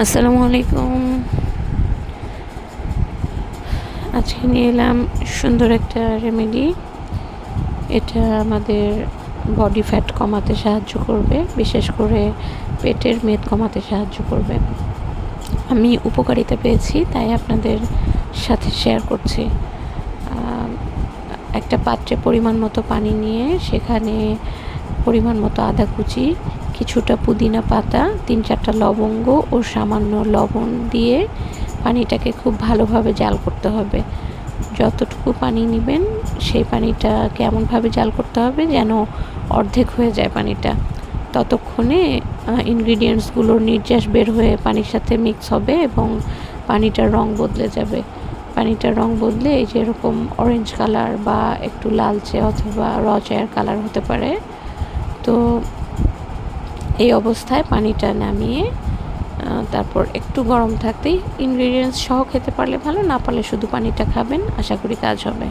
আসসালামু আলাইকুম। আজকে নিয়ে এলাম সুন্দর একটা রেমেডি। এটা আমাদের বডি ফ্যাট কমাতে সাহায্য করবে, বিশেষ করে পেটের মেদ কমাতে সাহায্য করবে। আমি উপকারিতা পেয়েছি, তাই আপনাদের সাথে শেয়ার করছি। একটা পাত্রে পরিমাণ মতো পানি নিয়ে সেখানে পরিমাণ মতো আদা কুচি, কিছুটা পুদিনা পাতা, 3-4টা লবঙ্গ ও সামান্য লবণ দিয়ে পানিটাকে খুব ভালোভাবে জাল করতে হবে। যতটুকু পানি নেবেন সেই পানিটাকে এমনভাবে জাল করতে হবে যেন অর্ধেক হয়ে যায় পানিটা। ততক্ষণে ইনগ্রিডিয়েন্টসগুলোর নির্যাস বের হয়ে পানির সাথে মিক্স হবে এবং পানিটার রং বদলে যাবে। পানিটার রং বদলে এই যে এরকম অরেঞ্জ কালার বা একটু লালচে অথবা র চায়ের কালার হতে পারে। তো এই অবস্থায় পানিটা নামিয়ে তারপর একটু গরম থাকতেই ইনগ্রিডিয়েন্টস সহ খেতে পারলে ভালো, না পারলে শুধু পানিটা খাবেন, আশা করি কাজ হবে।